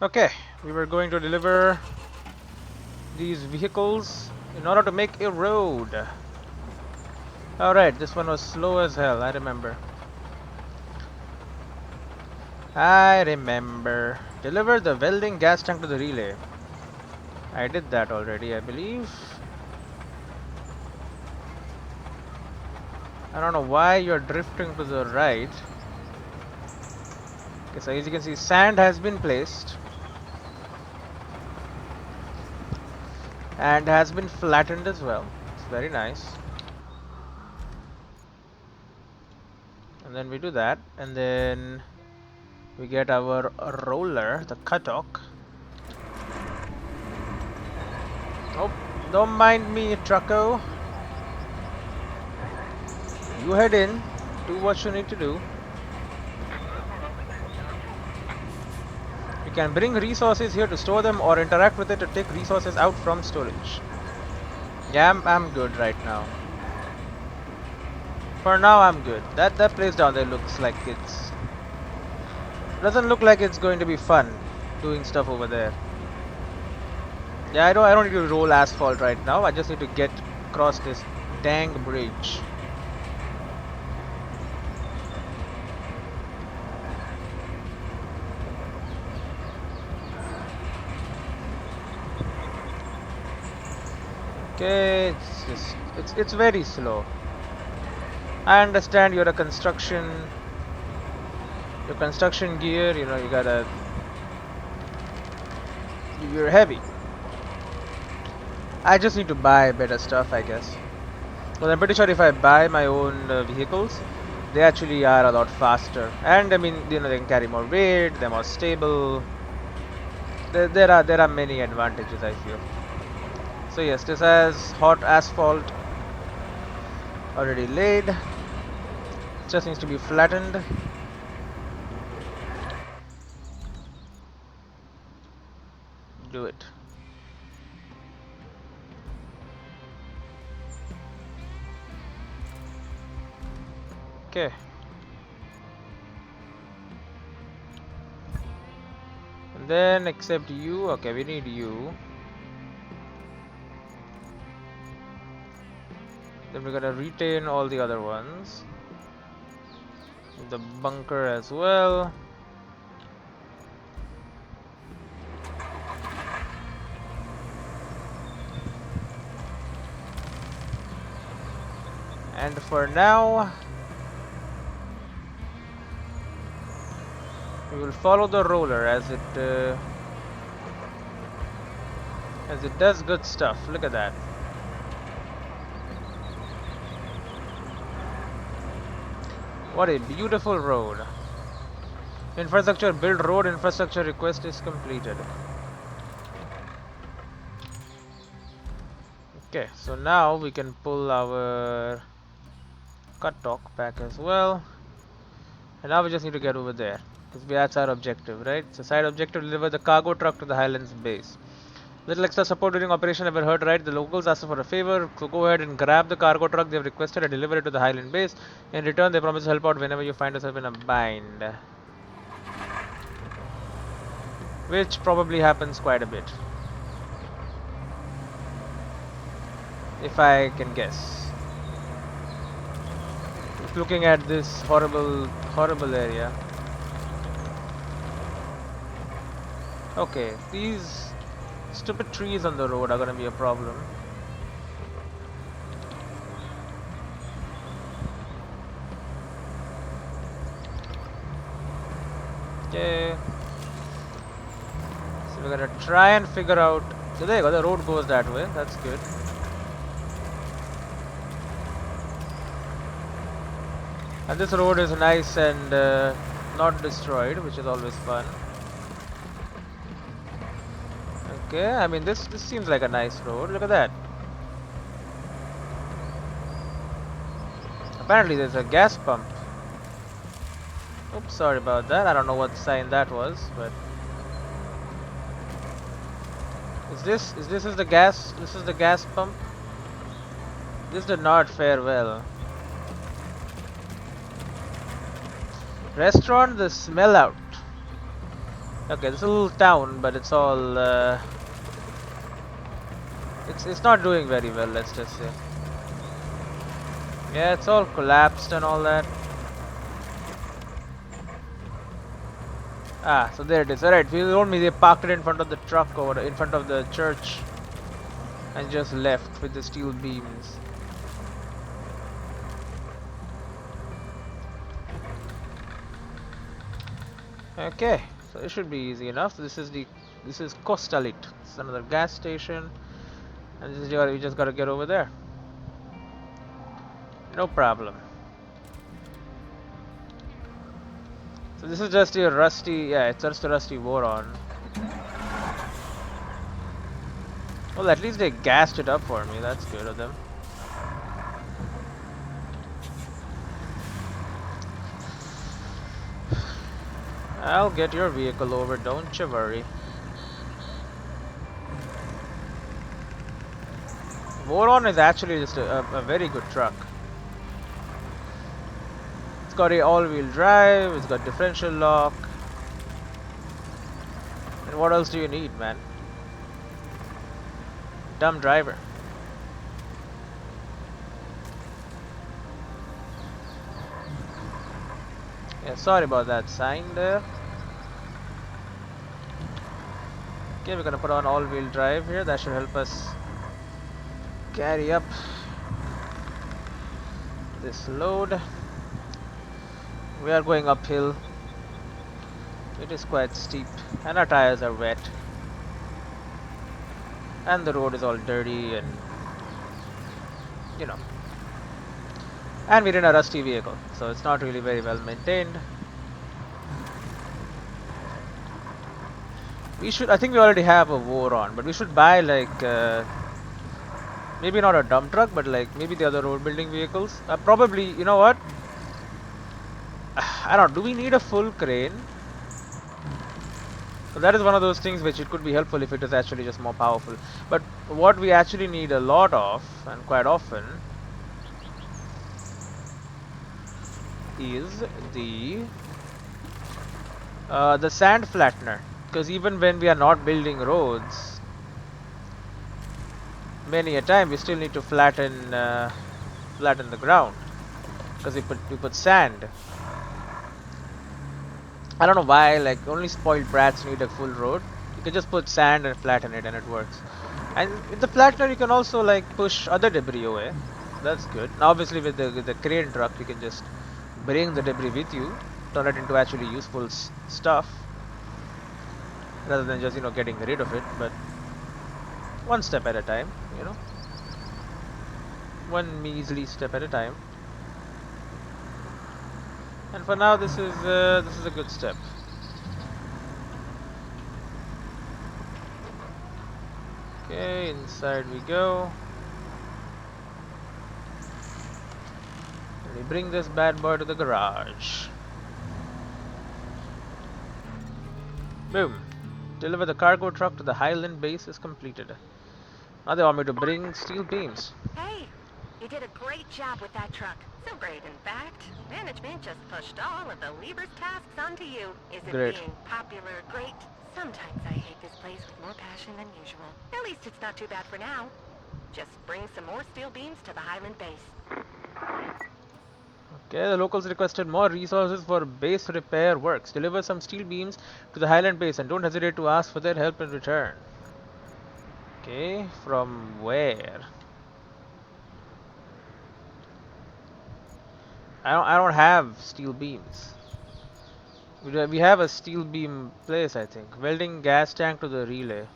Okay, we were going to deliver these vehicles in order to make a road. Alright, this one was slow as hell, I remember. Deliver the welding gas tank to the relay. I did that already, I believe. I don't know why you're drifting to the right. Okay, so as you can see, sand has been placed and has been flattened as well. It's very nice. And then we do that, and then we get our roller, the cuttock. Oh, don't mind me, trucko. You head in, do what you need to do. You can bring resources here to store them or interact with it to take resources out from storage. Yeah, I'm good right now. For now, I'm good. That place down there looks like it's... doesn't look like it's going to be fun doing stuff over there. Yeah, I don't need to roll asphalt right now. I just need to get across this dang bridge. Okay, it's very slow. I understand you're a construction gear, you know, you're heavy. I just need to buy better stuff, I guess. Well, I'm pretty sure if I buy my own vehicles, they actually are a lot faster. And I mean, you know, they can carry more weight, they're more stable. There are many advantages, I feel. So yes, this has hot asphalt already laid. Just needs to be flattened. Do it. Okay. And then except you. Okay, we need you. Then we're gonna retain all the other ones. The bunker as well. And for now, we will follow the roller as it does good stuff. Look at that. What a beautiful road. Infrastructure build road infrastructure request is completed. Okay, so now we can pull our cuttock back as well. And now we just need to get over there. Because that's our objective, right? So side objective, deliver the cargo truck to the Highlands base. Little extra support during operation, ever heard, right? The locals asked for a favor, so go ahead and grab the cargo truck they've requested and deliver it to the Highland base. In return, they promise to help out whenever you find yourself in a bind. Which probably happens quite a bit. If I can guess. Just looking at this horrible area. Okay, these stupid trees on the road are gonna be a problem. Okay. So we're gonna try and figure out. So there you go, the road goes that way. That's good. And this road is nice and not destroyed, which is always fun. Okay, I mean this seems like a nice road. Look at that. Apparently there's a gas pump. Oops, sorry about that. I don't know what sign that was, but is the gas? This is the gas pump. This did not fare well. Restaurant, the smell out. Okay, this is a little town, but it's all it's not doing very well. Let's just say. Yeah, it's all collapsed and all that. Ah, so there it is. Alright, we told me they parked it in front of the truck or in front of the church and just left with the steel beams. Okay, so it should be easy enough. So this is Kostalit. It's another gas station, and you just gotta get over there. No problem. So this is just your rusty, yeah, it's just a rusty Voron. Well, at least they gassed it up for me. That's good of them. I'll get your vehicle over, don't you worry. Voron is actually just a very good truck. It's got a all-wheel drive, it's got differential lock. And what else do you need, man? Dumb driver. Yeah, sorry about that sign there. Okay, we're gonna put on all-wheel drive here. That should help us carry up this load. We are going uphill. It is quite steep, and our tires are wet. And the road is all dirty and, you know. And we're in a rusty vehicle, so it's not really very well maintained. I think we already have a Voron, but we should buy like, maybe not a dump truck, but like maybe the other road building vehicles. Probably, you know what? I don't know, do we need a full crane? So that is one of those things which it could be helpful if it is actually just more powerful. But what we actually need a lot of, and quite often, is the sand flattener. Because even when we are not building roads, many a time we still need to flatten the ground. Because we put sand. I don't know why, like only spoiled brats need a full road. You can just put sand and flatten it and it works. And with the flattener you can also like push other debris away. That's good. Now obviously with the crane truck you can just bring the debris with you, turn it into actually useful stuff. Rather than just, getting rid of it, but one step at a time, One measly step at a time. And for now this is a good step. Okay, inside we go. And we bring this bad boy to the garage. Boom. Deliver the cargo truck to the Highland base is completed. Now they want me to bring steel beams. Hey, you did a great job with that truck. So great, in fact. Management just pushed all of the Lieber's tasks onto you. Is it Great. being popular? Great. Sometimes I hate this place with more passion than usual. At least it's not too bad for now. Just bring some more steel beams to the Highland base. Okay, the locals requested more resources for base repair works. Deliver some steel beams to the Highland base and don't hesitate to ask for their help in return. Okay, from where? I don't have steel beams. We have a steel beam place, I think. Welding gas tank to the relay.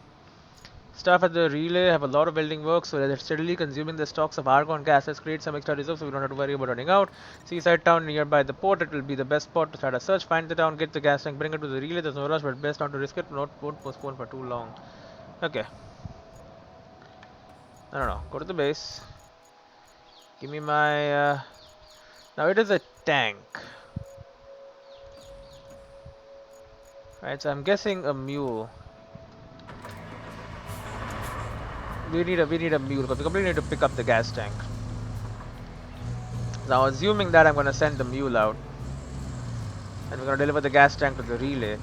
Staff at the relay have a lot of welding work, so they're steadily consuming the stocks of argon gas. Let's create some extra reserves so we don't have to worry about running out. Seaside town nearby the port. It will be the best spot to start a search. Find the town, get the gas tank, bring it to the relay. There's no rush, but best not to risk it. Won't postpone for too long. Okay. I don't know. Go to the base. Give me my... Now it is a tank. Right, so I'm guessing a mule. We need a mule because we completely need to pick up the gas tank. Now assuming that I'm gonna send the mule out. And we're gonna deliver the gas tank to the relay.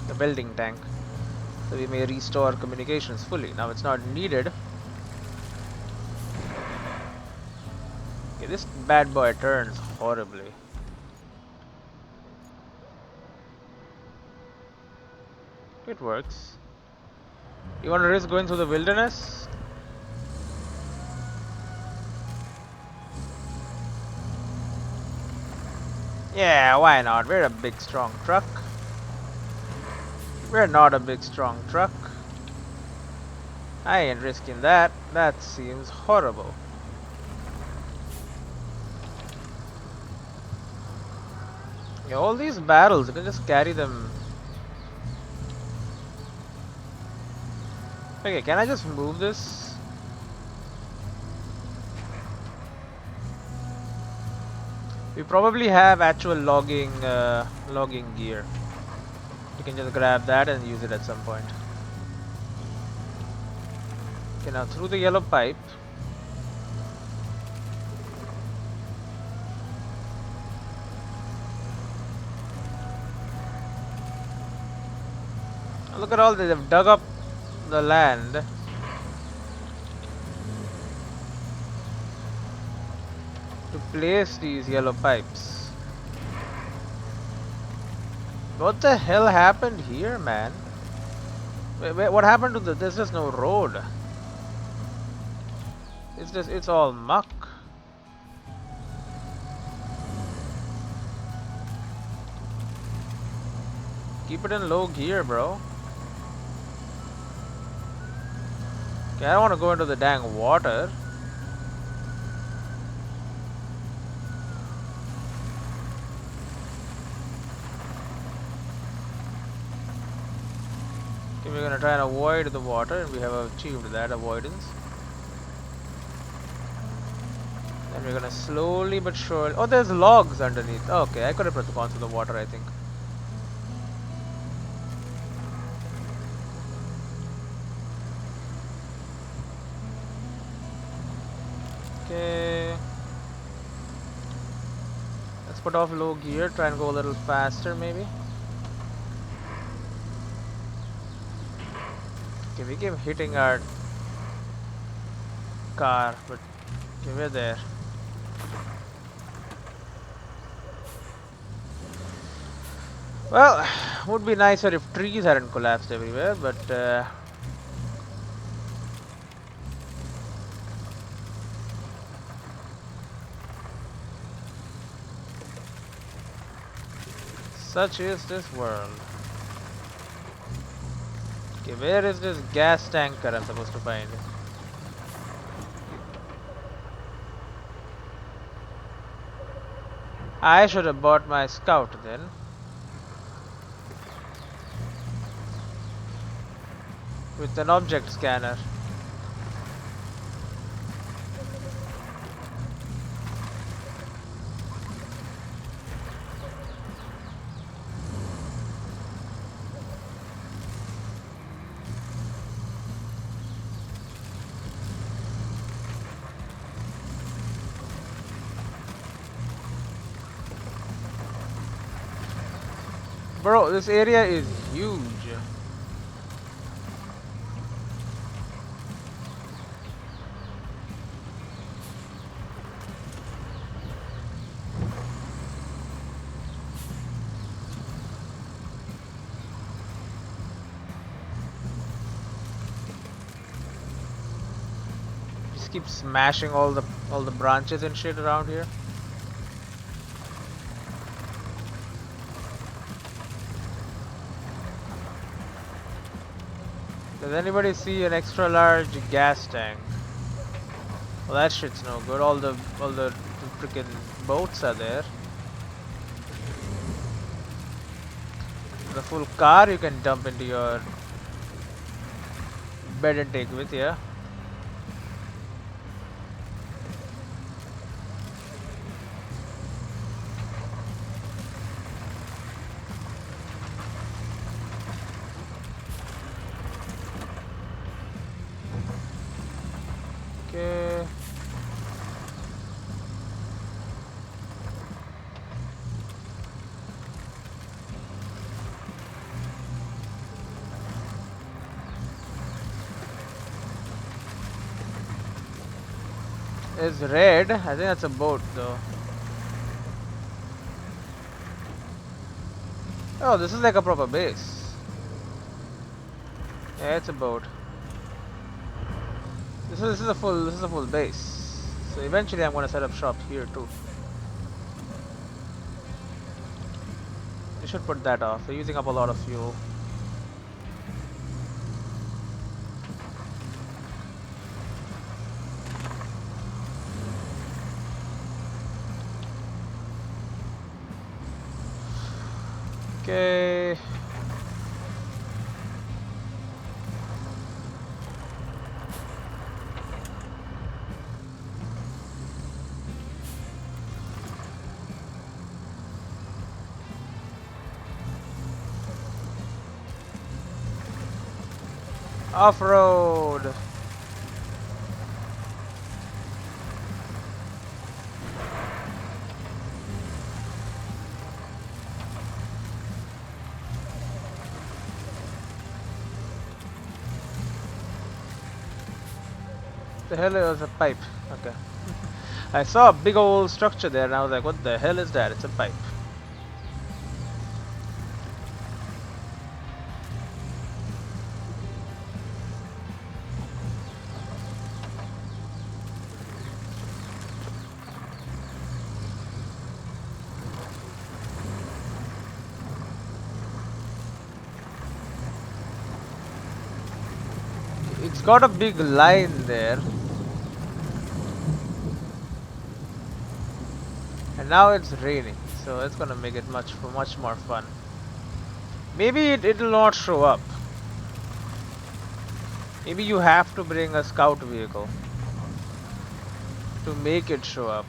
the building tank, so we may restore communications fully. Now it's not needed. Okay, this bad boy turns horribly. It works. You want to risk going through the wilderness? Yeah, why not? We're a big strong truck. We're not a big strong truck. I ain't risking that. That seems horrible. Yeah, all these barrels, you can just carry them. Okay, can I just move this? We probably have actual logging gear. You can just grab that and use it at some point. Okay, now through the yellow pipe. Look at all this, they've dug up the land to place these yellow pipes. What the hell happened here, man? Wait, what happened to the... There's just no road. It's all muck. Keep it in low gear, bro. Okay, I don't want to go into the dang water. Okay, we're gonna try and avoid the water, and we have achieved that avoidance. And we're gonna slowly but surely... Oh, there's logs underneath. Okay, I could have gone through the water, I think. Okay. Let's put off low gear, try and go a little faster maybe. Okay, we keep hitting our car, but okay, we're there. Well, would be nicer if trees hadn't collapsed everywhere, but such is this world. Okay, where is this gas tanker I'm supposed to find? I should have bought my scout then. With an object scanner. Bro, this area is huge. Just keep smashing all the branches and shit around here. Does anybody see an extra large gas tank? Well, that shit's no good. All the freaking boats are there. The full car you can dump into your bed and take with you. Okay. is red. I think that's a boat though. Oh, this is like a proper base. Yeah, it's a boat. This is a full base. So eventually I'm gonna set up shop here too. We should put that off. We're using up a lot of fuel. Okay. Off-road. The hell is a pipe? Okay. I saw a big old structure there and I was like, what the hell is that? It's a pipe. It's got a big line there. And now it's raining, so it's gonna make it much more fun. Maybe it'll not show up. Maybe you have to bring a scout vehicle to make it show up.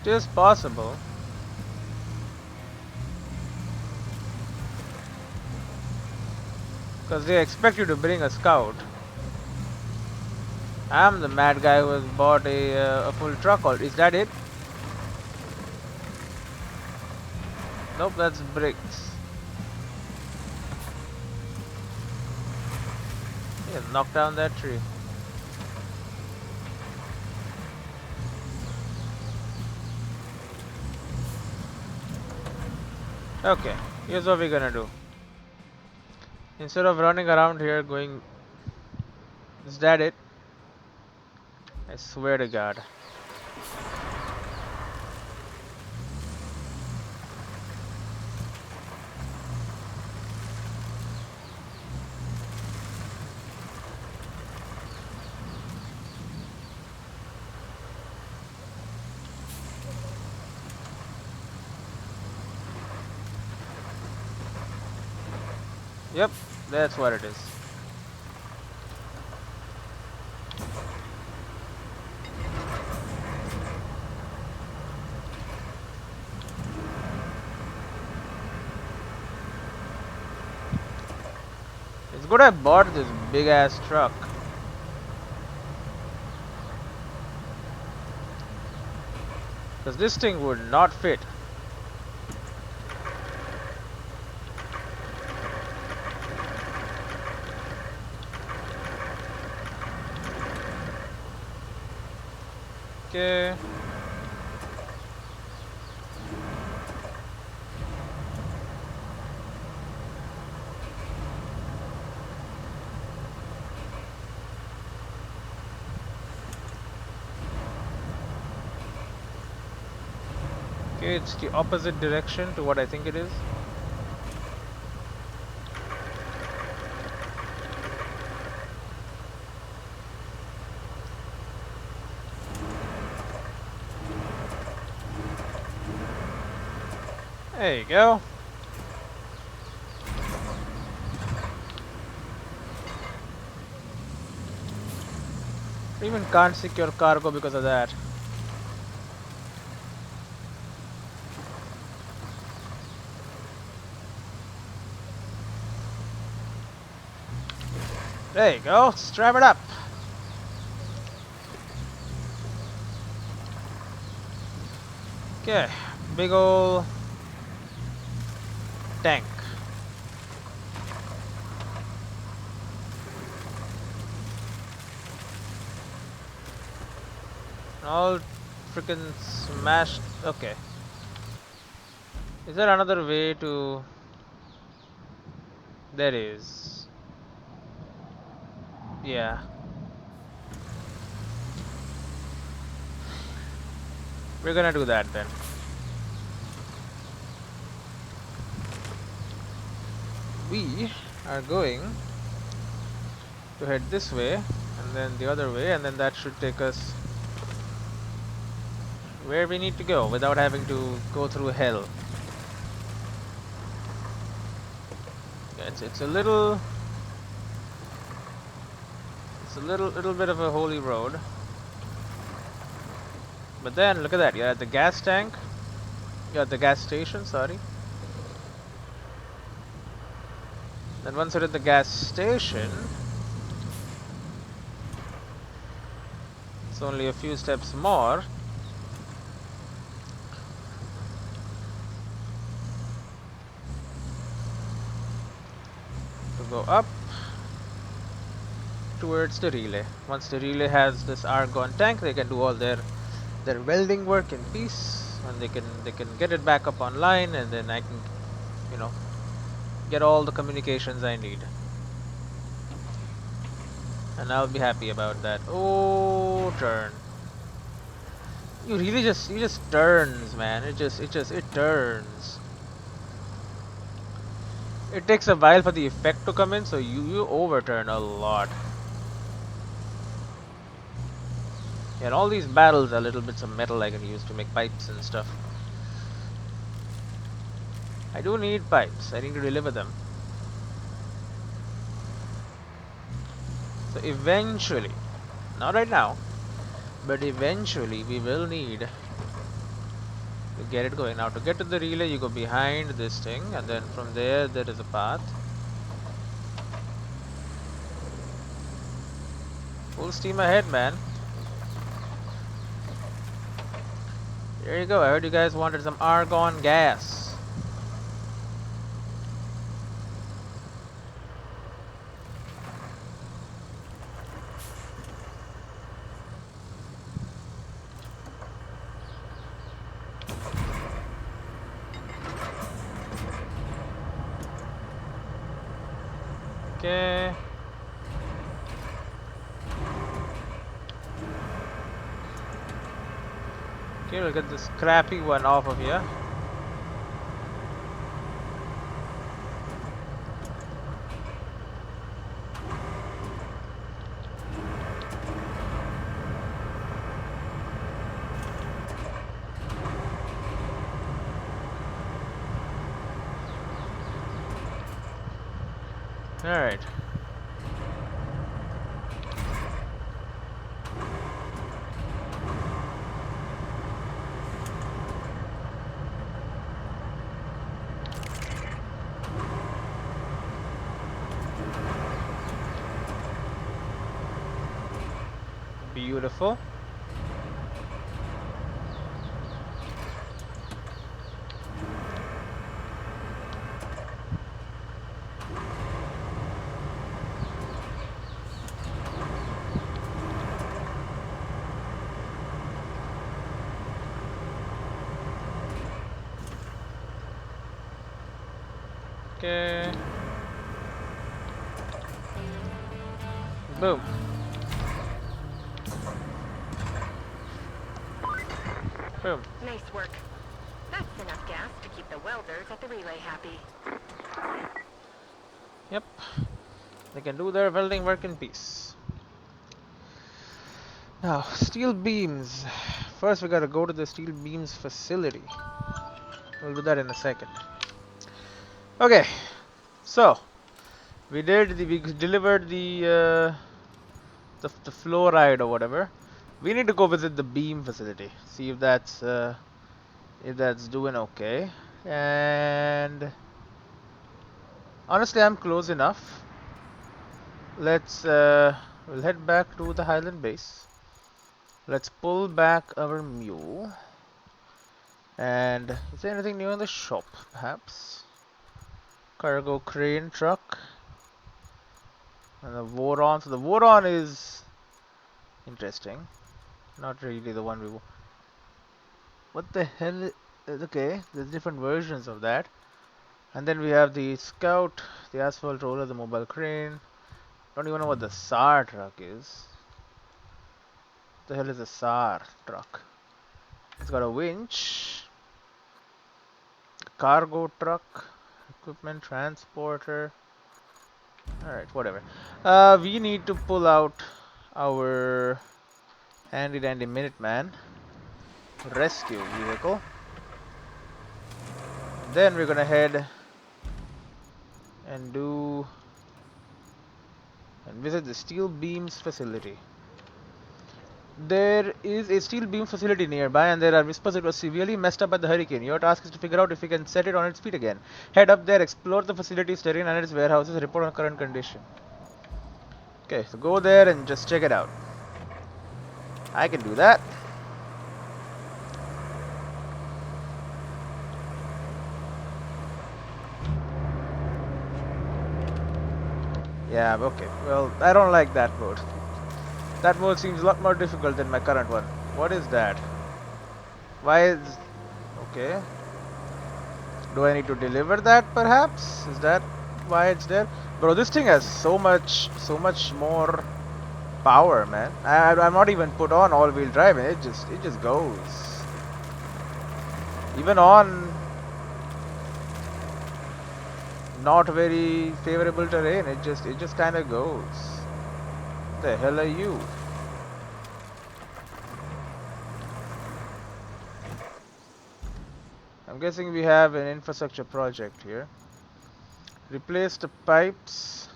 It is possible. Because they expect you to bring a scout. I'm the mad guy who has bought a full truck. Or is that it? Nope, that's bricks. Yeah, knock down that tree. Okay, here's what we're gonna do. Instead of running around here going... Is that it? I swear to God. Yep, that's what it is. It's good I bought this big ass truck. Because this thing would not fit. Okay. Okay, it's the opposite direction to what I think it is. There you go. Even can't secure cargo because of that. There you go, strap it up. Okay, big ol' tank. All freaking smashed. Okay. Is there another way to... There is. Yeah. We're gonna do that then. We are going to head this way and then the other way, and then that should take us where we need to go without having to go through hell. Yeah, it's a little bit of a holy road. But then look at that, you're at the gas tank. You're at the gas station, sorry. Then once you're at the gas station, it's only a few steps more to go up towards the relay. Once the relay has this argon tank, they can do all their welding work in peace, and they can get it back up online, and then I can, you know, get all the communications I need. And I'll be happy about that. Oh, turn. You just turns, man. It turns. It takes a while for the effect to come in, so you overturn a lot. And all these barrels are little bits of metal I can use to make pipes and stuff. I do need pipes. I need to deliver them. So eventually, not right now, but eventually we will need to get it going. Now to get to the relay, you go behind this thing, and then from there is a path. Full steam ahead, man. There you go. I heard you guys wanted some argon gas. Okay. Okay, we'll get this crappy one off of here. Alright. Beautiful. Okay. Boom. Boom. Nice work. That's enough gas to keep the welders at the relay happy. Yep. They can do their welding work in peace. Now, steel beams. First we gotta go to the steel beams facility. We'll do that in a second. Okay. So, we delivered the fluoride or whatever. We need to go visit the beam facility. See if that's doing okay. And honestly, I'm close enough. We'll head back to the Highland base. Let's pull back our mule. And is there anything new in the shop, perhaps? Cargo crane truck. And the Voron. So the Voron is interesting. Not really the one we. What the hell? Okay, there's different versions of that. And then we have the Scout, the asphalt roller, the mobile crane. Don't even know what the SAR truck is. What the hell is a SAR truck? It's got a winch, cargo truck, equipment transporter. Alright, whatever. We need to pull out our handy dandy Minuteman rescue vehicle. Then we're gonna head and visit the steel beams facility. There is a steel beam facility nearby, and there are whispers it was severely messed up by the hurricane. Your task is to figure out if we can set it on its feet again. Head up there, explore the facility's terrain and its warehouses, report on current condition. Okay, so go there and just check it out. I can do that. Yeah, okay. Well, I don't like that mode. That mode seems a lot more difficult than my current one. What is that? Why is... Okay. Do I need to deliver that, perhaps? Is that why it's there? Bro, this thing has so much more power, man. I'm not even put on all-wheel drive, and it just goes. Even on not very favorable terrain, it just kind of goes. What the hell are you? I'm guessing we have an infrastructure project here. Replace the pipes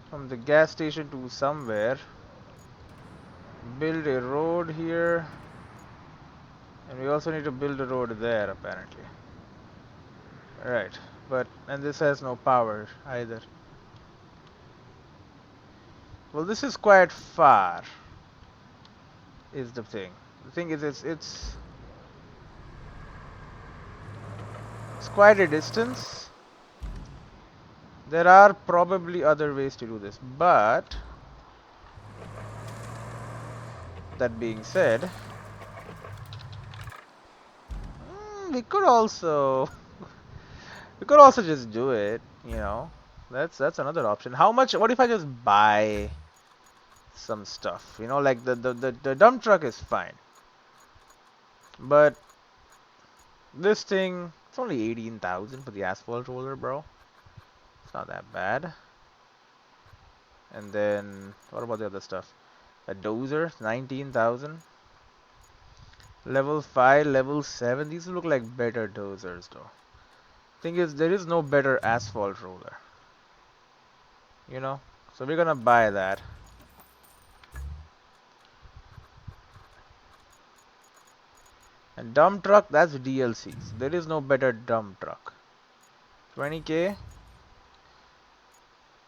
from the gas station to somewhere. Build a road here. And we also need to build a road there, apparently. Right, and this has no power either. Well, this is quite far, is the thing. The thing is, it's quite a distance. There are probably other ways to do this, but that being said, we could also just do it, you know. That's another option. How much? What if I just buy some stuff? You know, like the dump truck is fine, but this thing, it's only 18,000 for the asphalt roller, bro. It's not that bad. And then what about the other stuff? A dozer, 19,000. Level 5, level 7. These look like better dozers, though. Thing is, there is no better asphalt roller. You know? So we're gonna buy that. And dump truck, that's DLCs. There is no better dump truck. 20k.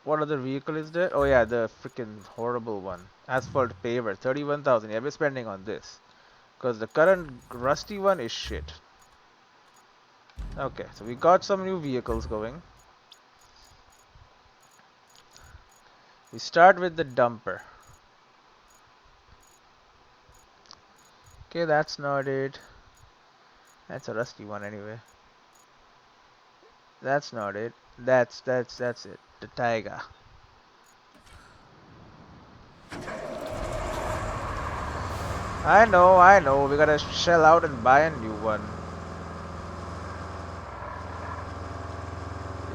What other vehicle is there? Oh yeah, the freaking horrible one. Asphalt paver, 31,000. Yeah, we're spending on this. Because the current rusty one is shit. Okay, so we got some new vehicles going. We start with the dumper. Okay, that's not it. That's a rusty one anyway. That's not it. That's it. The Tiger. I know. We gotta shell out and buy a new one.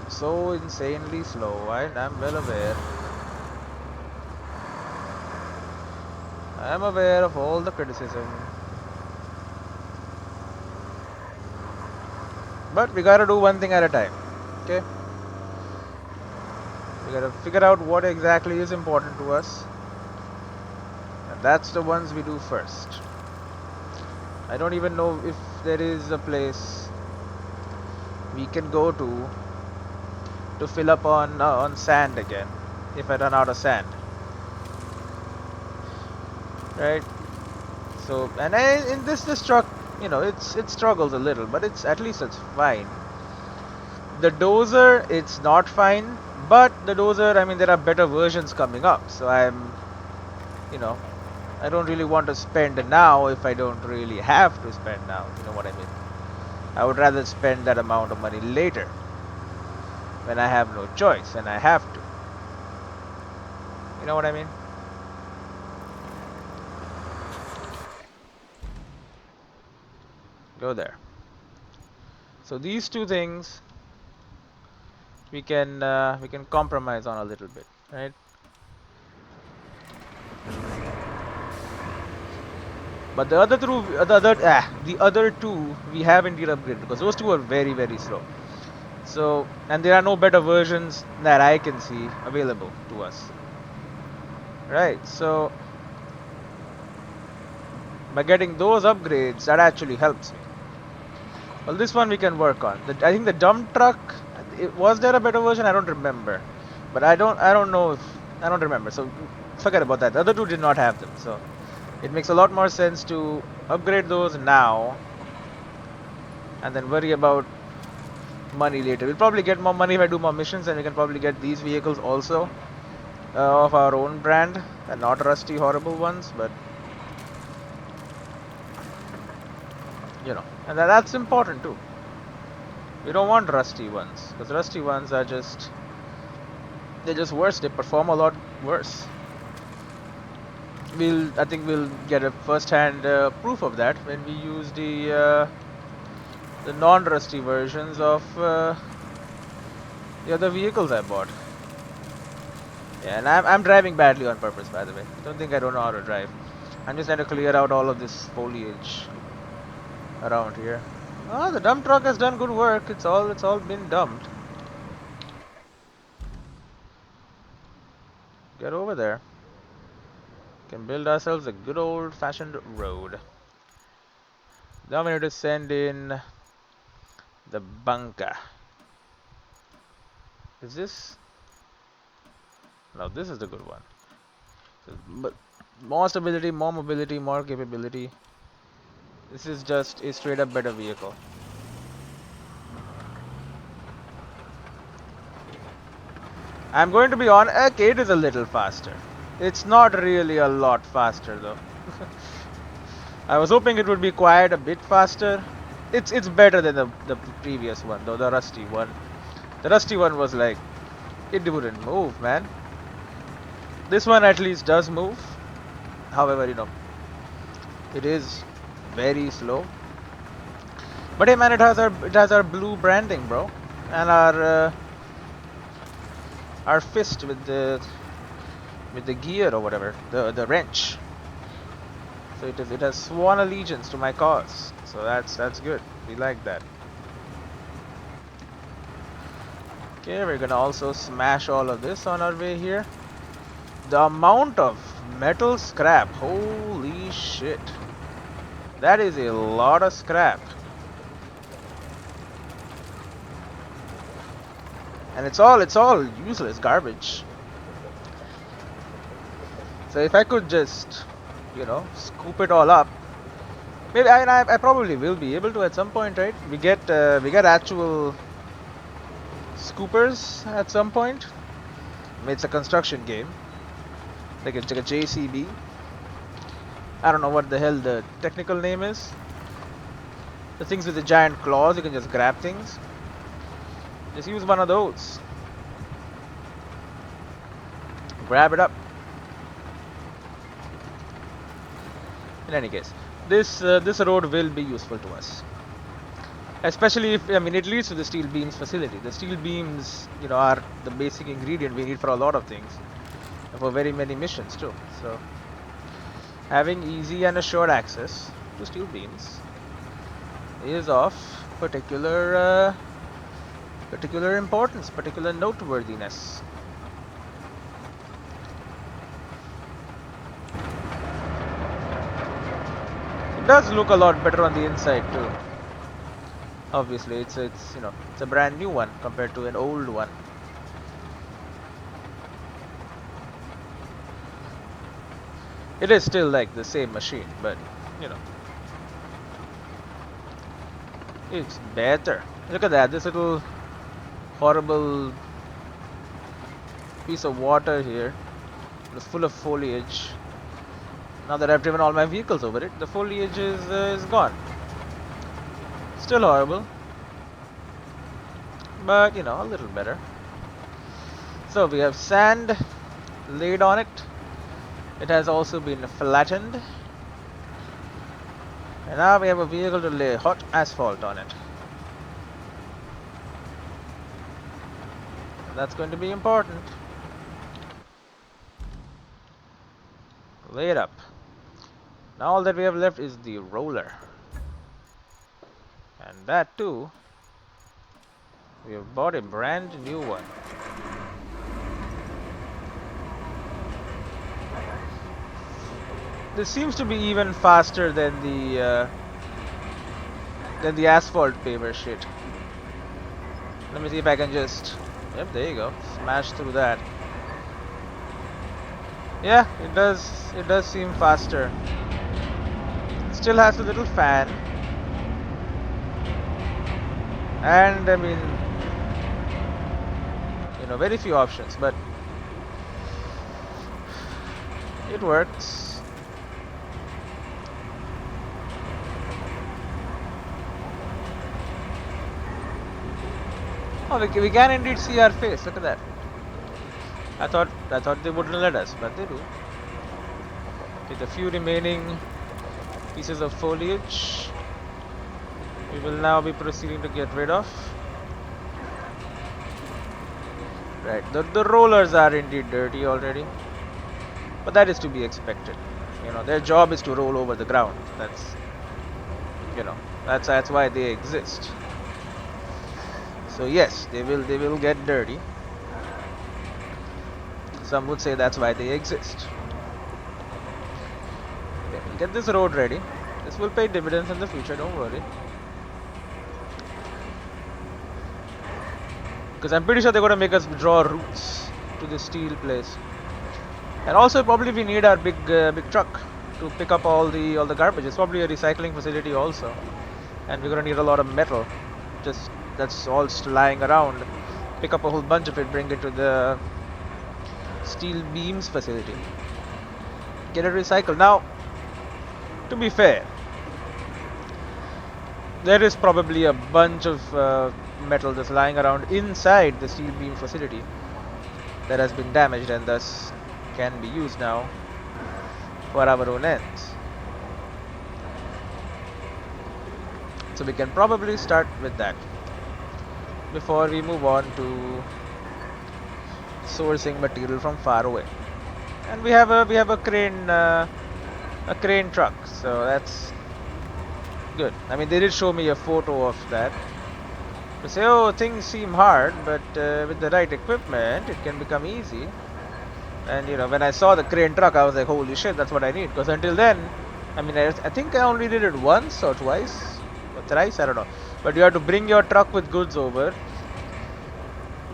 It's so insanely slow. I'm well aware. I'm aware of all the criticism. But we gotta do one thing at a time. Okay? We gotta figure out what exactly is important to us. And that's the ones we do first. I don't even know if there is a place we can go to fill up on sand again if I run out of sand. Right? So, and in this truck, you know, it struggles a little, but at least it's fine. The dozer, it's not fine, but the dozer, I mean, there are better versions coming up, so I'm, you know, I don't really want to spend now if I don't really have to spend now. You know what I mean? I would rather spend that amount of money later when I have no choice and I have to. You know what I mean? Go there. So these two things we can compromise on a little bit, right? But the other two we have indeed upgraded because those two are very slow. So and there are no better versions that I can see available to us, right? So by getting those upgrades, that actually helps me. Well, this one we can work on. I think the dump truck. Was there a better version? I don't remember, but I don't know if I don't remember. So forget about that. The other two did not have them, so it makes a lot more sense to upgrade those now and then worry about money later. We'll probably get more money if I do more missions, and we can probably get these vehicles also of our own brand and not rusty, horrible ones. But you know, and that's important too. We don't want rusty ones because rusty ones are just they're just worse. They perform a lot worse. I think we'll get a first-hand proof of that when we use the non-rusty versions of the other vehicles I bought. Yeah, and I'm driving badly on purpose, by the way. Don't think I don't know how to drive. I'm just trying to clear out all of this foliage around here. Oh, the dump truck has done good work. It's all been dumped. Get over there. Can build ourselves a good old-fashioned road. Now we need to send in the bunker. Is this? No, this is the good one. So, but more stability, more mobility, more capability. This is just a straight up better vehicle. I'm going to be on. Okay, it is a little faster. It's not really a lot faster though. I was hoping it would be quite a bit faster. It's better than the previous one though, the rusty one. The rusty one was like it wouldn't move, man. This one at least does move. However, you know, it is very slow. But hey, man, it has our blue branding, bro, and our fist with the gear or whatever, the wrench. So it has sworn allegiance to my cause. So that's good. We like that. Okay, we're gonna also smash all of this on our way here. The amount of metal scrap, holy shit. That is a lot of scrap. And it's all useless garbage. So if I could just, you know, scoop it all up, maybe I probably will be able to at some point, right? We get actual scoopers at some point. I mean, it's a construction game, like a JCB. I don't know what the hell the technical name is. The things with the giant claws, you can just grab things. Just use one of those. Grab it up. In any case, this road will be useful to us. Especially if, I mean, it leads to the steel beams facility. The steel beams, you know, are the basic ingredient we need for a lot of things. And for very many missions too. So, having easy and assured access to steel beams is of particular importance, particular noteworthiness. It does look a lot better on the inside too. Obviously, it's you know, it's a brand new one compared to an old one. It is still like the same machine, but you know, it's better. Look at that, this little horrible piece of water here. It's full of foliage. Now that I've driven all my vehicles over it, the foliage is gone. Still horrible, but you know, a little better. So we have sand laid on it. It has also been flattened. And now we have a vehicle to lay hot asphalt on it. That's going to be important. Lay it up. Now all that we have left is the roller. And that too, we have bought a brand new one. This seems to be even faster than the asphalt paver shit. Let me see if I can just... Yep, there you go. Smash through that. Yeah, it does seem faster. Still has a little fan. And I mean, you know, very few options, but it works. Oh, we can indeed see our face. Look at that. I thought they wouldn't let us, but they do. With a few remaining pieces of foliage, we will now be proceeding to get rid of. Right, the rollers are indeed dirty already, but that is to be expected. You know, their job is to roll over the ground. That's, you know, that's why they exist. So yes, they will get dirty. Some would say that's why they exist. Okay, we'll get this road ready. This will pay dividends in the future, don't worry. Because I'm pretty sure they're going to make us draw routes to the steel place. And also probably we need our big truck to pick up all the garbage. It's probably a recycling facility also. And we're going to need a lot of metal. Just that's all lying around. Pick up a whole bunch of it, bring it to the steel beams facility. Get it recycled. Now, to be fair, there is probably a bunch of metal that's lying around inside the steel beam facility that has been damaged and thus can be used now for our own ends. So we can probably start with that before we move on to sourcing material from far away. And we have a crane truck, so that's good. I mean, they did show me a photo of that. They say, oh, things seem hard, but with the right equipment, it can become easy. And you know, when I saw the crane truck, I was like, holy shit, that's what I need. Because until then, I mean, I think I only did it once or twice, or thrice, I don't know. But you have to bring your truck with goods over.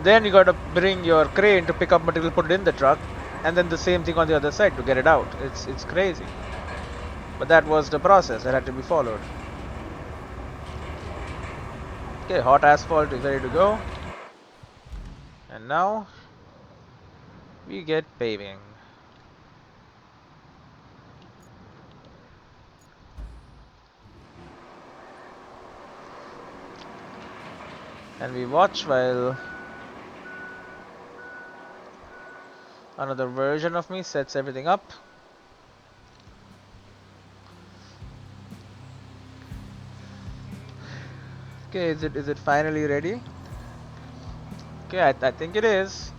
Then you got to bring your crane to pick up material, put it in the truck, and then the same thing on the other side to get it out. It's crazy. But that was the process that had to be followed. Okay, hot asphalt is ready to go. And now we get paving. And we watch while another version of me sets everything up. Okay, is it finally ready? Okay, I think it is.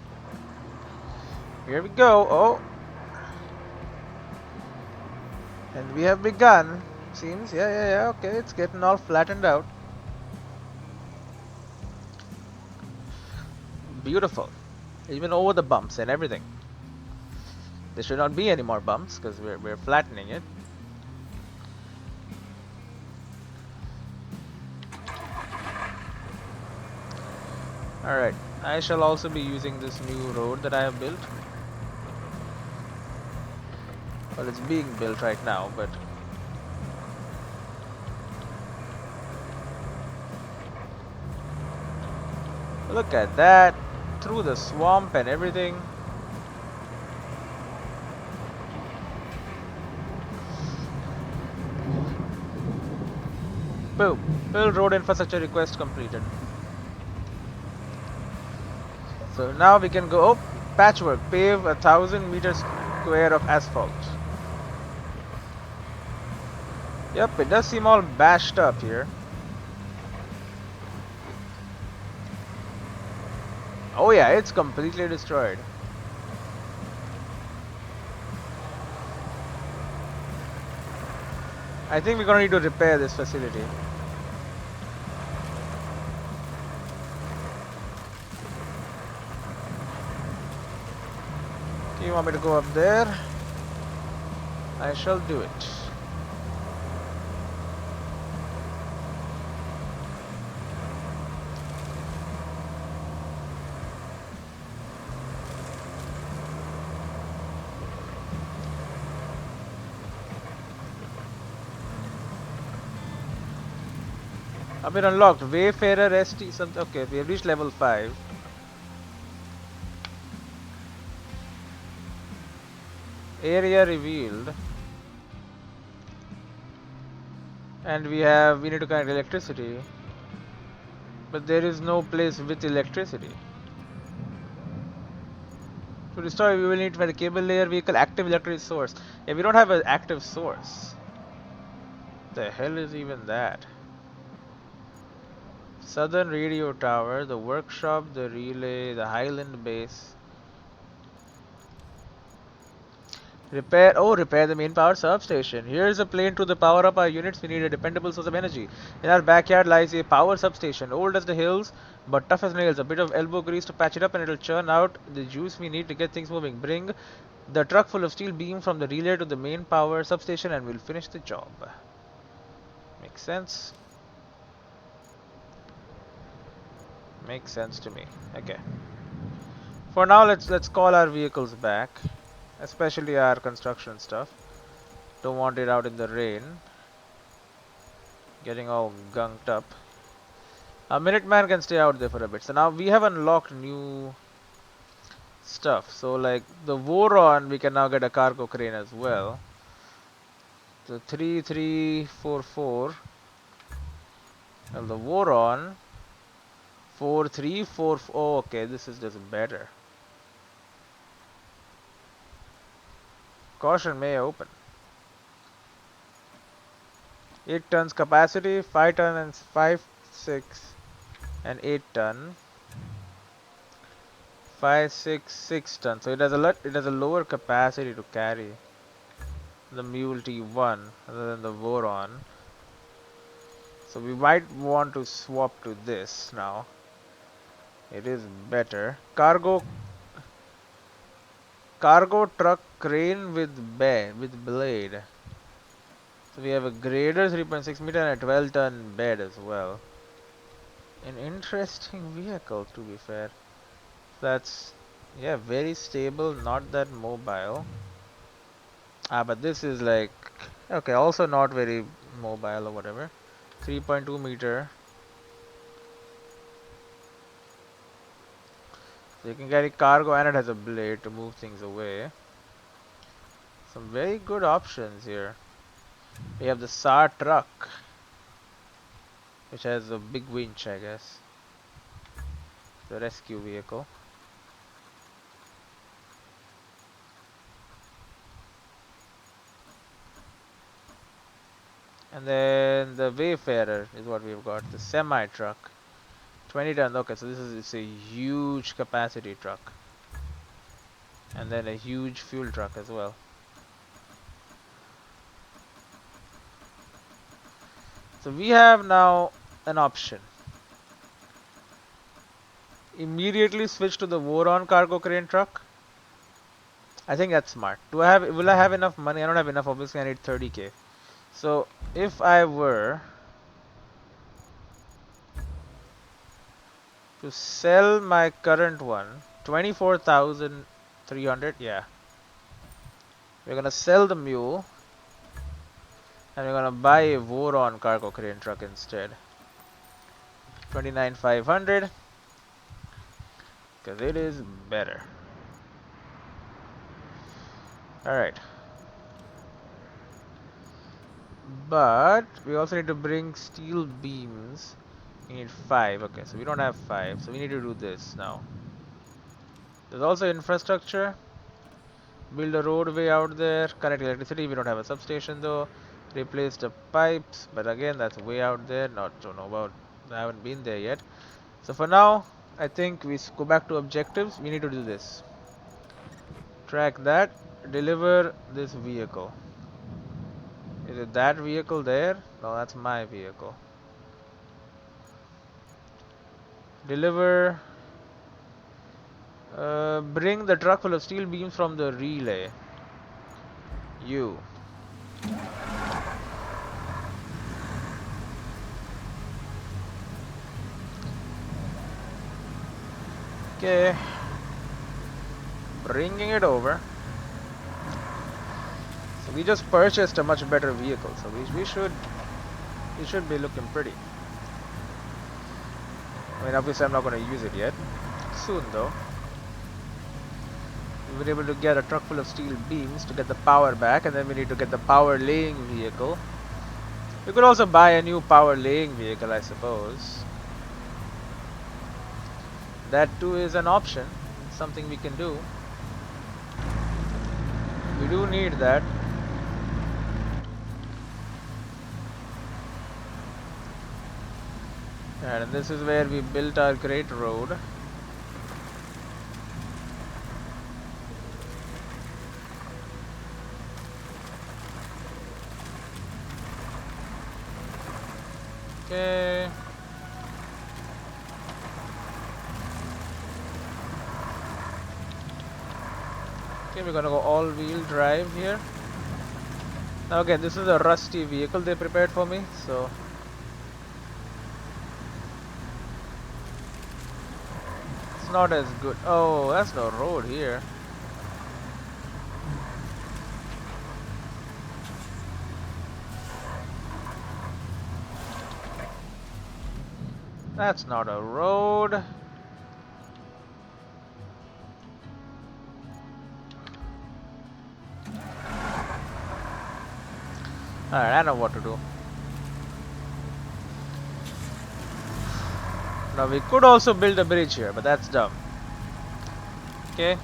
Here we go. Oh, and we have begun. Seems, yeah. Okay, it's getting all flattened out. Beautiful. Even over the bumps and everything. There should not be any more bumps because we're flattening it. Alright, I shall also be using this new road that I have built. Well, it's being built right now, but look at that, through the swamp and everything. Boom. Build road infrastructure request completed. So now we can go. Oh, patchwork. Pave 1,000 meters square of asphalt. Yep, it does seem all bashed up here. Oh yeah, it's completely destroyed. I think we're gonna need to repair this facility. Okay, you want me to go up there? I shall do it. I've been unlocked. Wayfarer ST something. Okay, we have reached level 5. Area revealed. And we need to connect electricity. But there is no place with electricity. To restore, we will need to find a cable layer vehicle active electric source. Yeah, we don't have an active source. The hell is even that? Southern radio tower, the workshop, the relay, the Highland base. Repair the main power substation. Here's a plan to the power up our units. We need a dependable source of energy. In our backyard lies a power substation, old as the hills, but tough as nails. A bit of elbow grease to patch it up and it'll churn out the juice we need to get things moving. Bring the truck full of steel beam from the relay to the main power substation and we'll finish the job. Makes sense? Makes sense to me. Okay. For now, let's call our vehicles back, especially our construction stuff. Don't want it out in the rain, getting all gunked up. A Minuteman can stay out there for a bit. So now we have unlocked new stuff. So like the Voron, we can now get a cargo crane as well. So 3344. Well, the Voron 4344. Oh, okay, this is just better. Caution may open. 8 tons capacity, 5 ton and 5, 6 and 8 ton. 5, 6, 6 tons. So it has a lower capacity to carry the Mule T1 other than the Voron. So we might want to swap to this now. It is better. Cargo truck crane with blade. So we have a grader 3.6 meter and a 12 ton bed as well. An interesting vehicle, to be fair. That's, yeah, very stable, not that mobile. But this is like, okay, also not very mobile or whatever. 3.2 meter. So you can carry cargo and it has a blade to move things away. Some very good options here. We have the SAR truck, which has a big winch, I guess. The rescue vehicle. And then the Wayfarer is what we've got. The semi truck. 20 ton. Okay, so it's a huge capacity truck. And then a huge fuel truck as well. So we have now an option. Immediately switch to the Voron cargo crane truck. I think that's smart. Will I have enough money? I don't have enough, obviously I need 30k. So if I were to sell my current one, 24,300, yeah. We're gonna sell the mule and we're gonna buy a Voron cargo crane truck instead. 29,500 because it is better. Alright. But we also need to bring steel beams. We need 5. Okay, so we don't have 5. So we need to do this now. There's also infrastructure. Build a roadway out there. Connect electricity. We don't have a substation though. Replace the pipes. But again, that's way out there. Not to know about. I haven't been there yet. So for now, I think we go back to objectives. We need to do this. Track that. Deliver this vehicle. Is it that vehicle there? No, that's my vehicle. Deliver. Bring the truck full of steel beams from the relay. You. Okay. Bringing it over. So we just purchased a much better vehicle. So we should be looking pretty. I mean, obviously I'm not going to use it yet. Soon though. We were able to get a truck full of steel beams to get the power back, and then we need to get the power laying vehicle. We could also buy a new power laying vehicle, I suppose. That too is an option. It's something we can do. We do need that. And this is where we built our great road. Okay. Okay, we're gonna go all-wheel drive here. Now again, this is a rusty vehicle they prepared for me, so it's not as good. Oh, that's no road here. That's not a road. Alright, I know what to do. Now we could also build a bridge here, but that's dumb. Okay.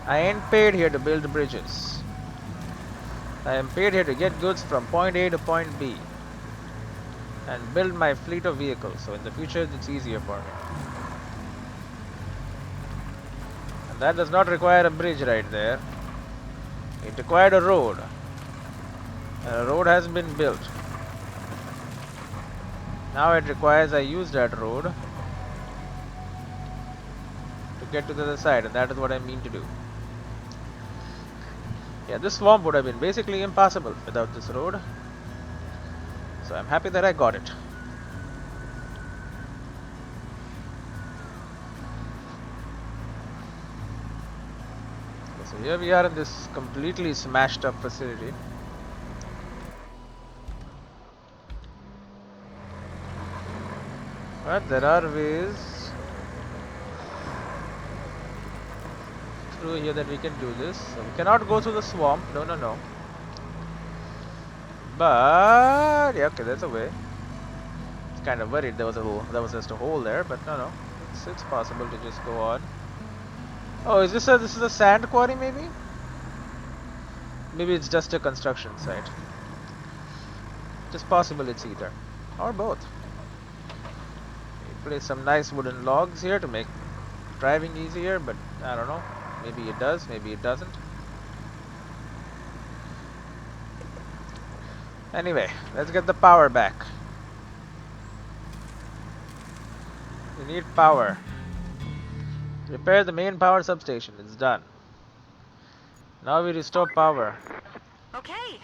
I ain't paid here to build bridges. I am paid here to get goods from point A to point B. And build my fleet of vehicles, so in the future it's easier for me. And that does not require a bridge right there. It required a road. And a road has been built. Now it requires I use that road to get to the other side, and that is what I mean to do. Yeah, this swamp would have been basically impossible without this road. So I'm happy that I got it. Okay, so here we are in this completely smashed up facility. But there are ways through here that we can do this. So we cannot go through the swamp. No, no, no. But yeah, okay, there's a way. It's kind of worried there was just a hole there, but no, no, it's possible to just go on. Oh, is this a sand quarry maybe? Maybe it's just a construction site. Just possible it's either or both. We place some nice wooden logs here to make driving easier, but I don't know. Maybe it does, maybe it doesn't. Anyway, let's get the power back. We need power. Repair the main power substation. It's done. Now we restore power. Okay,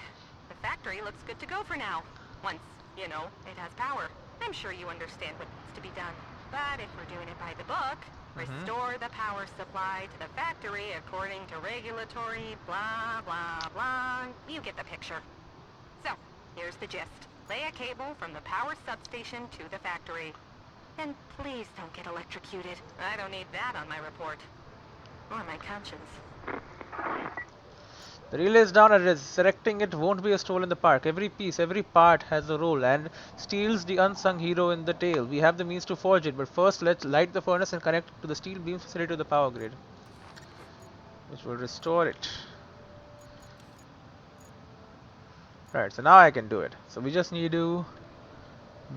the factory looks good to go for now. Once, you know, it has power. I'm sure you understand what needs to be done. But if we're doing it by the book, restore the power supply to the factory according to regulatory blah blah blah. You get the picture. So, here's the gist. Lay a cable from the power substation to the factory. And please don't get electrocuted. I don't need that on my report. Or my conscience. The relay is down and resurrecting it won't be a stroll in the park. Every piece, every part has a role and steel's the unsung hero in the tale. We have the means to forge it, but first let's light the furnace and connect it to the steel beam facility to the power grid, which will restore it. Right, so now I can do it. So we just need to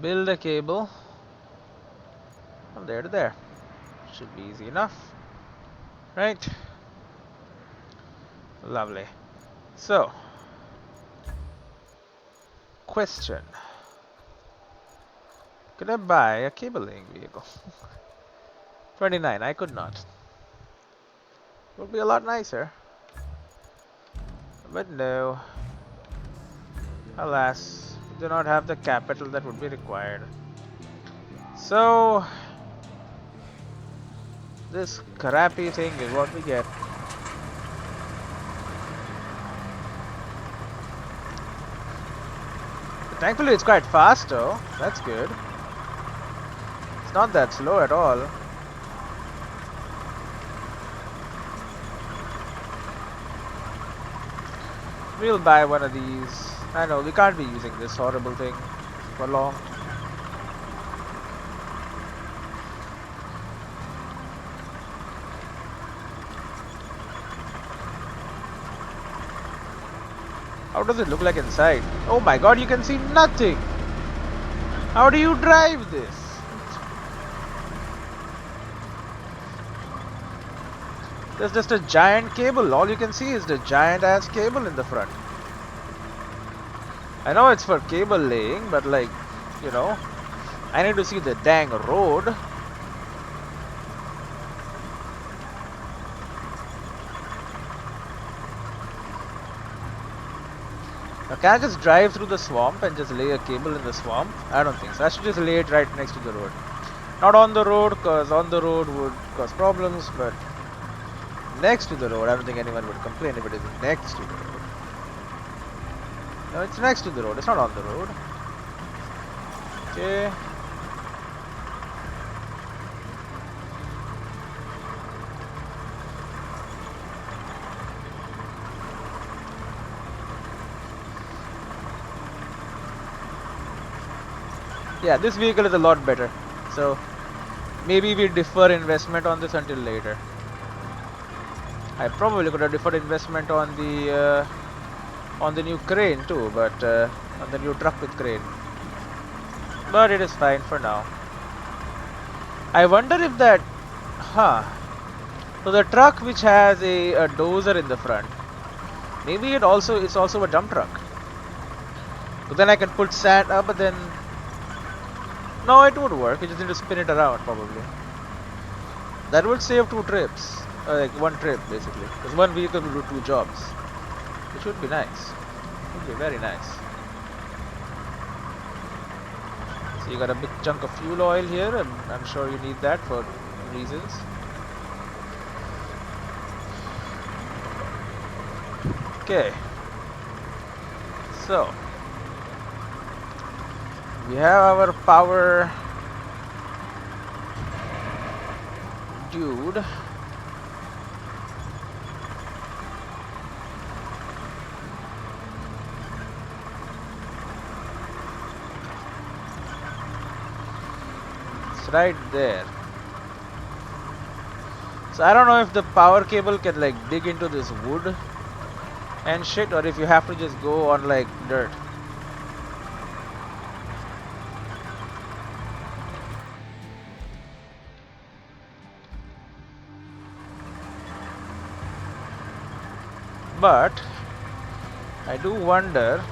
build a cable from there to there. Should be easy enough. Right? Lovely. So, question. Could I buy a cable laying vehicle? 29, I could not. Would be a lot nicer. But no. Alas, we do not have the capital that would be required. So, this crappy thing is what we get. Thankfully it's quite fast though, that's good. It's not that slow at all. We'll buy one of these. I know, we can't be using this horrible thing for long. How does it look like inside? Oh my god, you can see nothing! How do you drive this? There's just a giant cable. All you can see is the giant ass cable in the front. I know it's for cable laying, but like, you know, I need to see the dang road. Now, can I just drive through the swamp and just lay a cable in the swamp? I don't think so. I should just lay it right next to the road. Not on the road, because on the road would cause problems, but next to the road, I don't think anyone would complain if it is next to the road. No, it's next to the road, it's not on the road. Okay. Yeah, this vehicle is a lot better. So, maybe we defer investment on this until later. I probably could have deferred investment on the new crane too, but on the new truck with crane. But it is fine for now. I wonder if that, so the truck which has a dozer in the front, maybe it's also a dump truck. So then I can put sand up, but then no, it would work. You just need to spin it around probably. That would save 2 trips. Like 1 trip basically, because 1 vehicle will do 2 jobs, which would be nice. Would be very nice. So you got a big chunk of fuel oil here, and I'm sure you need that for reasons. Okay. So we have our power dude. Right there. So I don't know if the power cable can like dig into this wood and shit, or if you have to just go on like dirt. But I do wonder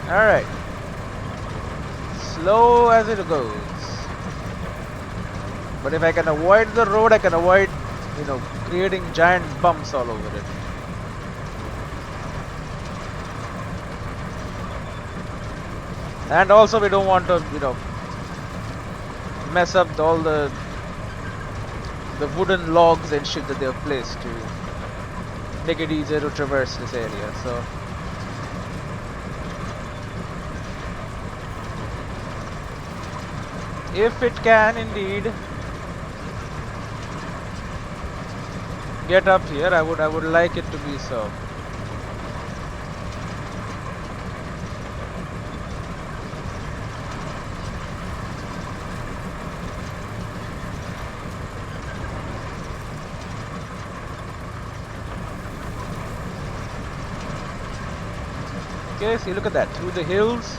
Alright. Slow as it goes. But if I can avoid the road, I can avoid, creating giant bumps all over it. And also we don't want to, mess up all the wooden logs and shit that they have placed to make it easier to traverse this area. So if it can indeed get up here, I would like it to be so. Okay, see, look at that, through the hills.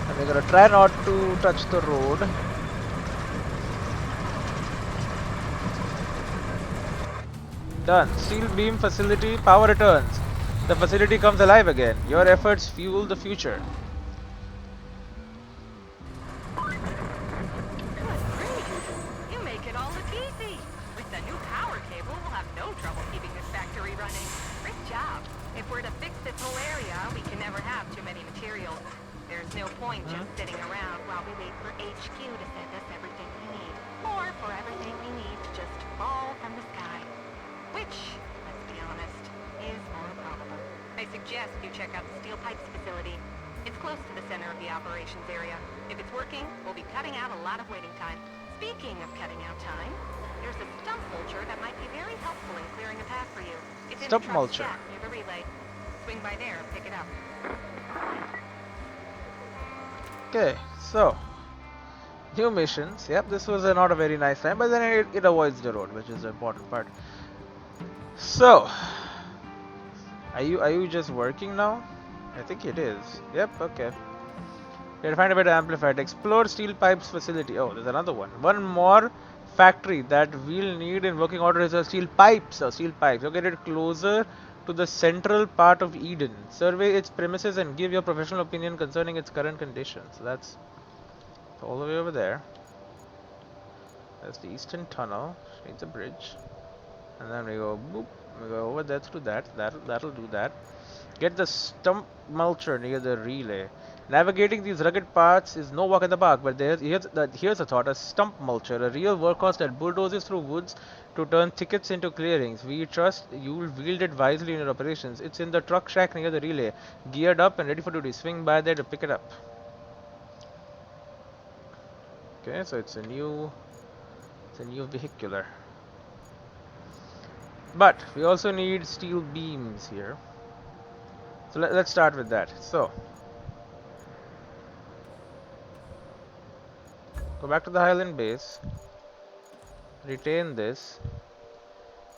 And we're gonna try not to touch the road. Done. Steel beam facility, power returns. The facility comes alive again. Your efforts fuel the future. Stump mulcher. Near the relay. Swing by there and pick it up. Okay, so new missions. Yep, this was not a very nice time, but then it avoids the road, which is the important part. So, are you just working now? I think it is. Yep. Okay. You have to find a way to amplify it. Explore steel pipes facility. Oh, there's another one. One more factory that we'll need in working order is a steel pipes. Steel pipes. Located closer to the central part of Eden. Survey its premises and give your professional opinion concerning its current condition. So that's all the way over there. That's the eastern tunnel. Needs a bridge. And then we go boop. We go over there through that. That'll do that. Get the stump mulcher near the relay. Navigating these rugged paths is no walk in the park, but here's a thought: a stump mulcher, a real workhorse that bulldozes through woods to turn thickets into clearings. We trust you'll wield it wisely in your operations. It's in the truck shack near the relay, geared up and ready for duty. Swing by there to pick it up. Okay, so it's a new vehicular. But we also need steel beams here. So let's start with that. So go back to the Highland base, retain this,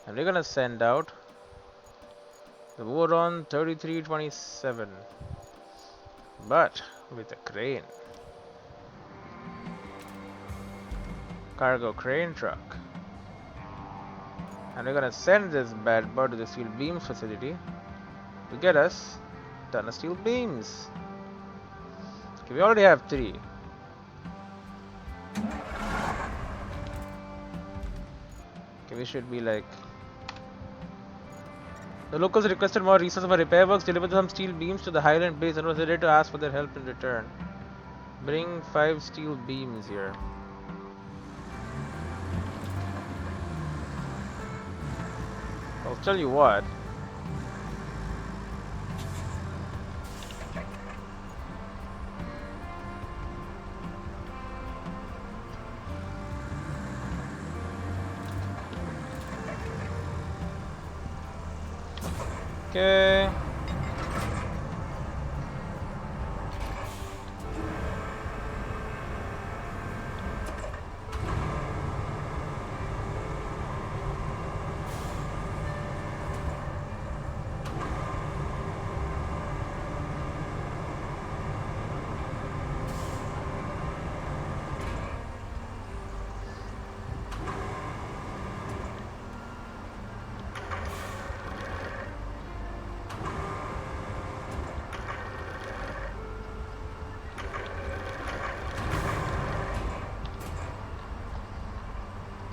and we're gonna send out the Voron 3327, but with a crane. Cargo crane truck. And we're gonna send this bad boy to the steel beams facility to get us a ton of steel beams. Okay, we already have 3. Okay, we should be like... The locals requested more resources for repair works. Deliver some steel beams to the Highland base and was ready to ask for their help in return. Bring 5 steel beams here. I'll tell you what. Okay.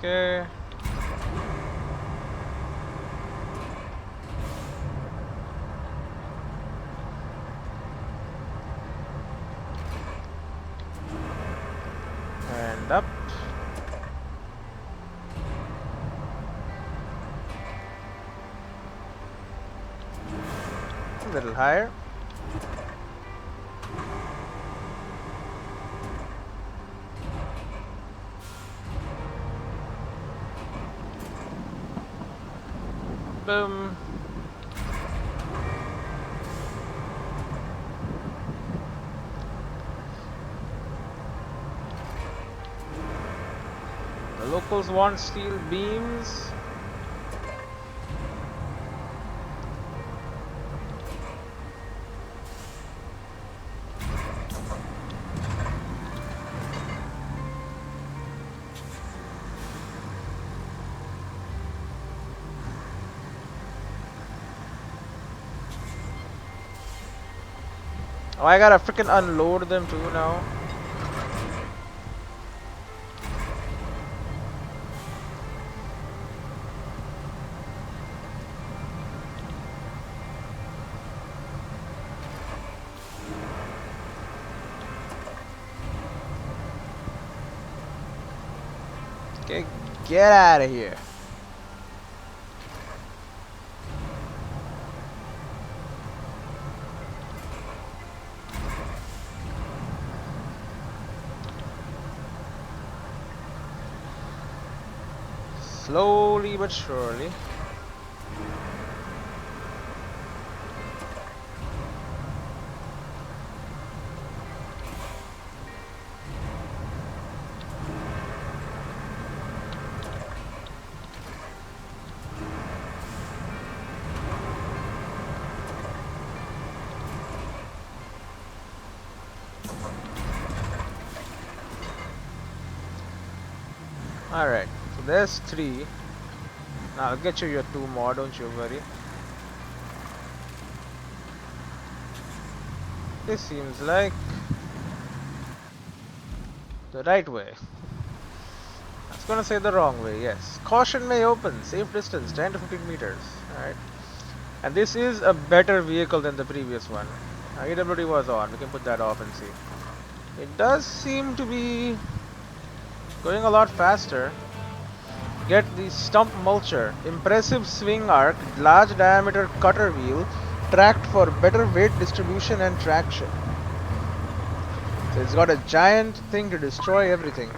Okay. And up. A little higher. Boom. The locals want steel beams. Oh, I gotta freaking unload them too now. Okay, get out of here. Slowly but surely. Alright, so there's 3. Now I'll get you your 2 more, don't you worry. This seems like the right way. I was gonna say the wrong way, yes. Caution may open, safe distance 10 to 15 meters. Alright. And this is a better vehicle than the previous one. AWD was on, we can put that off and see. It does seem to be going a lot faster. Get the stump mulcher, impressive swing arc, large diameter cutter wheel, tracked for better weight distribution and traction. So it's got a giant thing to destroy everything.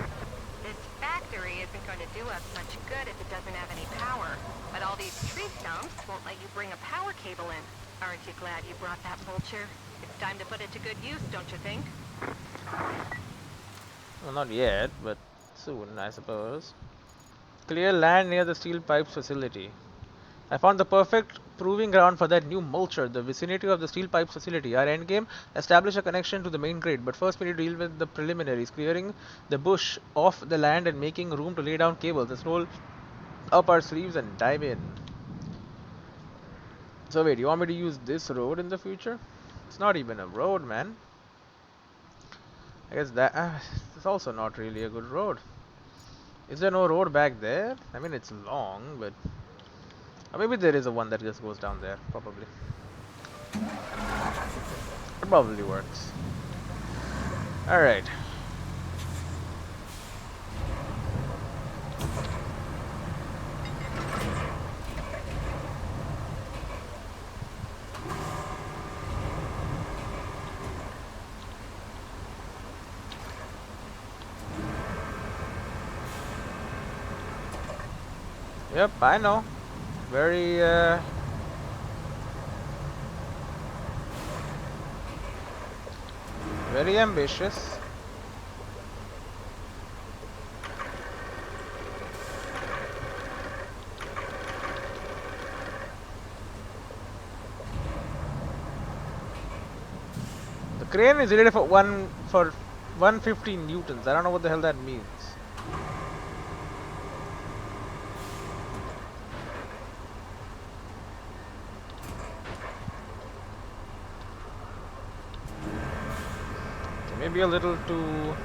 This factory isn't going to do us much good if it doesn't have any power. But all these tree stumps won't let you bring a power cable in. Aren't you glad you brought that mulcher? It's time to put it to good use, don't you think? Well, not yet, but soon, I suppose. Clear land near the steel pipes facility. I found the perfect proving ground for that new mulcher, the vicinity of the steel pipes facility. Our endgame, establish a connection to the main grid, but first we need to deal with the preliminaries, clearing the bush off the land and making room to lay down cables. Let's roll up our sleeves and dive in. So wait, you want me to use this road in the future? It's not even a road, man. I guess that it's also not really a good road. Is there no road back there? I mean, it's long, but maybe there is a one that just goes down there. Probably. It probably works. All right. Yep, I know. Very very ambitious. The crane is rated for 150 newtons. I don't know what the hell that means. Maybe a little too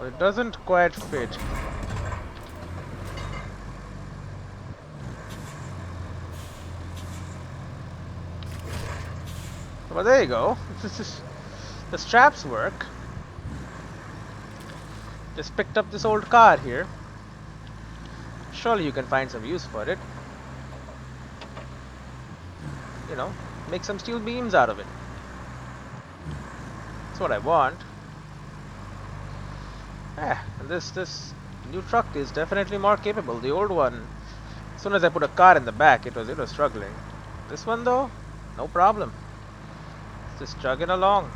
it doesn't quite fit. Well, there you go. The straps work. Just picked up this old car here. Surely you can find some use for it. You know, make some steel beams out of it. That's what I want. And this new truck is definitely more capable. The old one, as soon as I put a car in the back, it was struggling. This one though, no problem. It's just chugging along.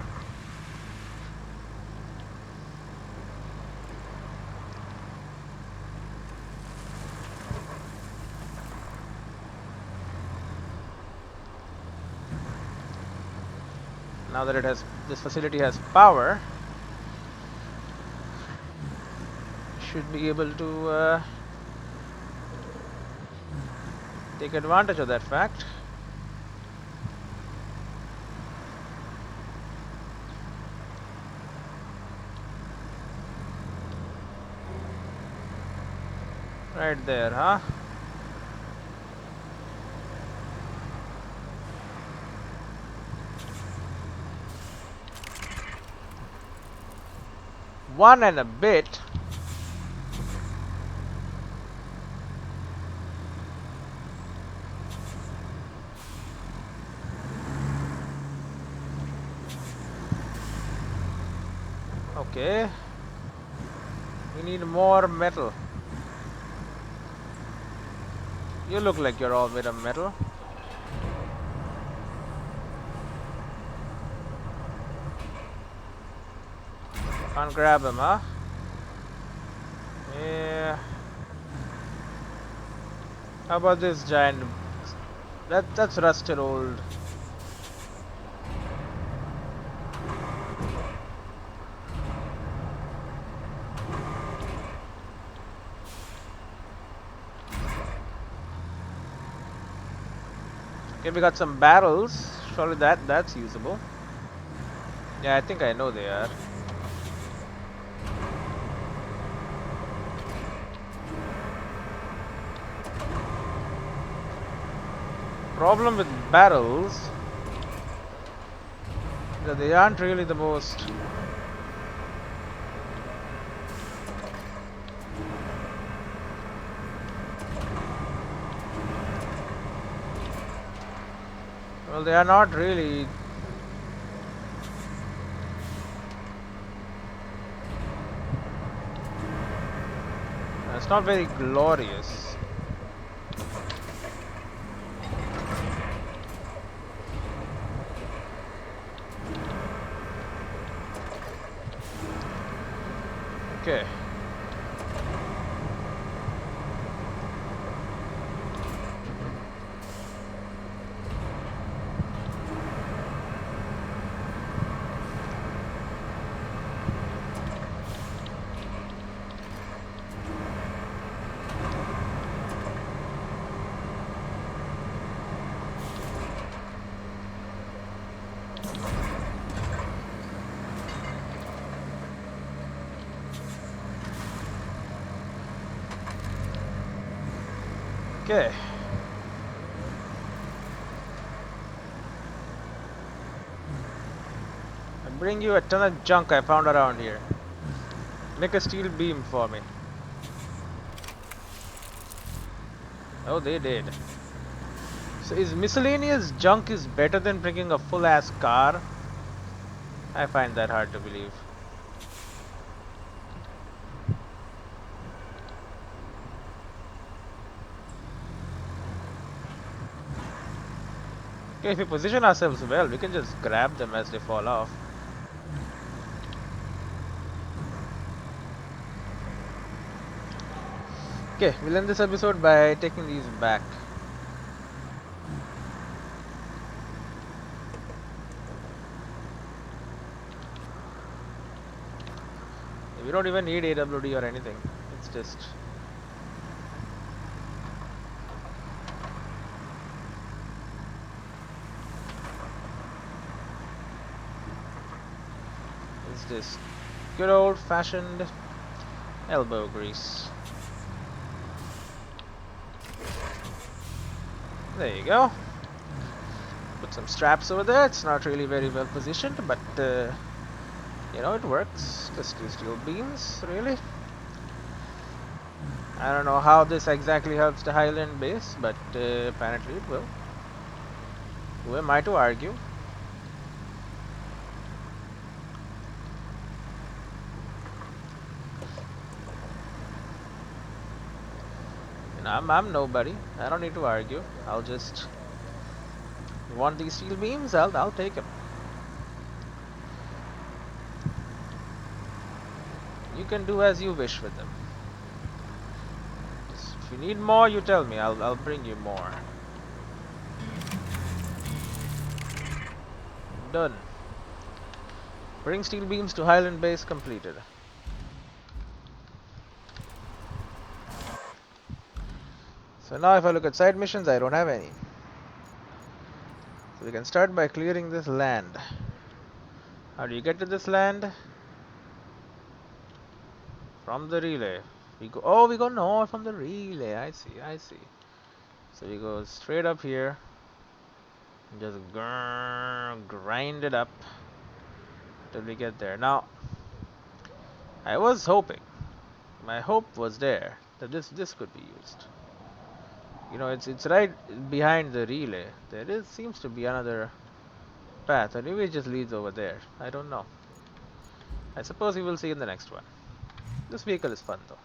Now that this facility has power, should be able to take advantage of that fact. Right there, huh? One and a bit. Okay. We need more metal. You look like you're all made of metal. Can't grab him, huh? Yeah. How about this giant? That's rusted old. Okay, we got some barrels. Surely that's usable. Yeah, I think I know they are. Problem with barrels is that they aren't really the most well, they are not really it's not very glorious. Okay. Okay. I bring you a ton of junk I found around here. Make a steel beam for me. Oh, they did. So is miscellaneous junk is better than bringing a full ass car? I find that hard to believe. Okay, if we position ourselves well, we can just grab them as they fall off. Okay, we'll end this episode by taking these back. We don't even need AWD or anything. It's just good old fashioned Elbow grease. There you go. Put some straps over there. It's not really very well positioned, but you know, it works. Just two steel beams, really. I don't know how this exactly helps the Highland base, but apparently it will. Who am I to argue? You know, I'm nobody. I don't need to argue. I'll just... You want these steel beams? I'll take them. You can do as you wish with them. If you need more, you tell me. I'll bring you more. Done. Bring steel beams to Highland base completed. So now if I look at side missions, I don't have any. So we can start by clearing this land. How do you get to this land? From the relay. We go north from the relay. I see. So we go straight up here and just grind it up till we get there. Now, I was hoping, my hope was there that this could be used. You know, it's right behind the relay. Seems to be another path, or maybe it just leads over there. I don't know. I suppose we will see in the next one. This vehicle is fun though.